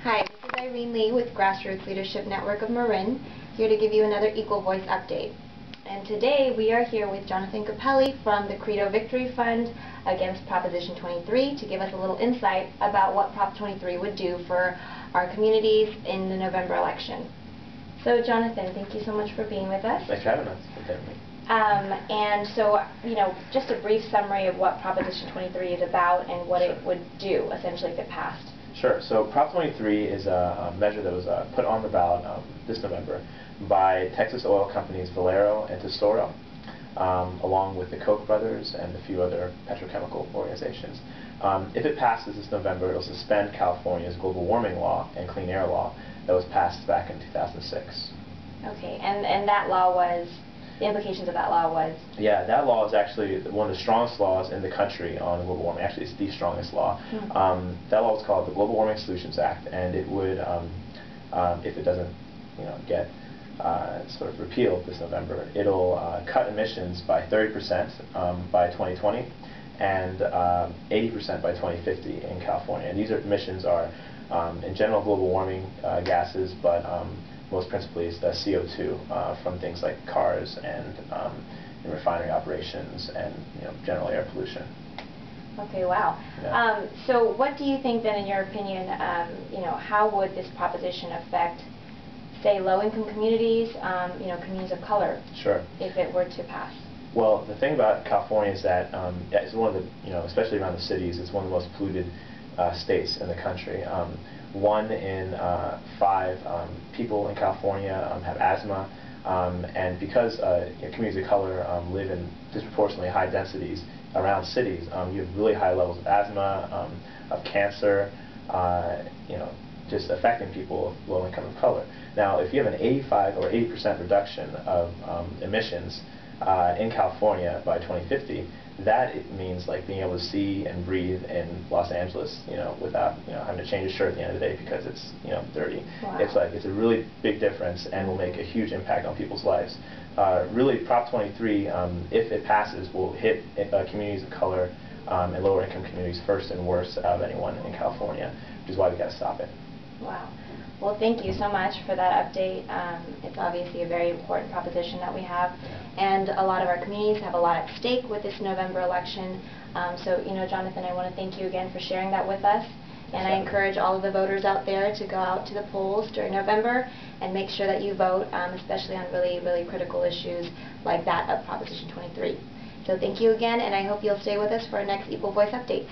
Hi, this is Irene with Grassroots Leadership Network of Marin, here to give you another Equal Voice update. And today we are here with Johnathan Capelli from the Credo Victory Fund against Proposition 23 to give us a little insight about what Prop 23 would do for our communities in the November election. So Johnathan, thank you so much for being with us. Thanks for having us. And so, just a brief summary of what Proposition 23 is about and what it would do, essentially, if it passed. Sure. So Prop 23 is a measure that was put on the ballot this November by Texas oil companies Valero and Tesoro, along with the Koch brothers and a few other petrochemical organizations. If it passes this November, it will suspend California's global warming law and clean air law that was passed back in 2006. Okay, and that law was, the implications of that law was? Yeah, that law is actually one of the strongest laws in the country on global warming. Actually, it's the strongest law. That law is called the Global Warming Solutions Act, and it would, if it doesn't, get sort of repealed this November, it'll cut emissions by 30% by 2020 and 80% by 2050 in California. And these emissions are, in general, global warming gases, but most principally is the CO2 from things like cars and refinery operations and general air pollution. Okay, wow. Yeah. So what do you think then, in your opinion, how would this proposition affect, say, low-income communities, communities of color, Sure, if it were to pass? Well, the thing about California is that it's one of the, especially around the cities, it's one of the most polluted states in the country. 1 in 5 people in California have asthma, and because communities of color live in disproportionately high densities around cities, you have really high levels of asthma, of cancer, just affecting people of low income of color. Now, if you have an 85 or 80% reduction of emissions in California by 2050, that it means like being able to see and breathe in Los Angeles, without having to change your shirt at the end of the day because it's dirty. Wow. It's a really big difference and will make a huge impact on people's lives. Really, Prop 23, if it passes, will hit communities of color and lower income communities first and worst out of anyone in California, which is why we got to stop it. Wow. Well, thank you so much for that update. It's obviously a very important proposition that we have, and a lot of our communities have a lot at stake with this November election. So, Johnathan, I want to thank you again for sharing that with us, and I encourage all of the voters out there to go out to the polls during November and make sure that you vote, especially on really, really critical issues like that of Proposition 23. So thank you again, and I hope you'll stay with us for our next Equal Voice updates.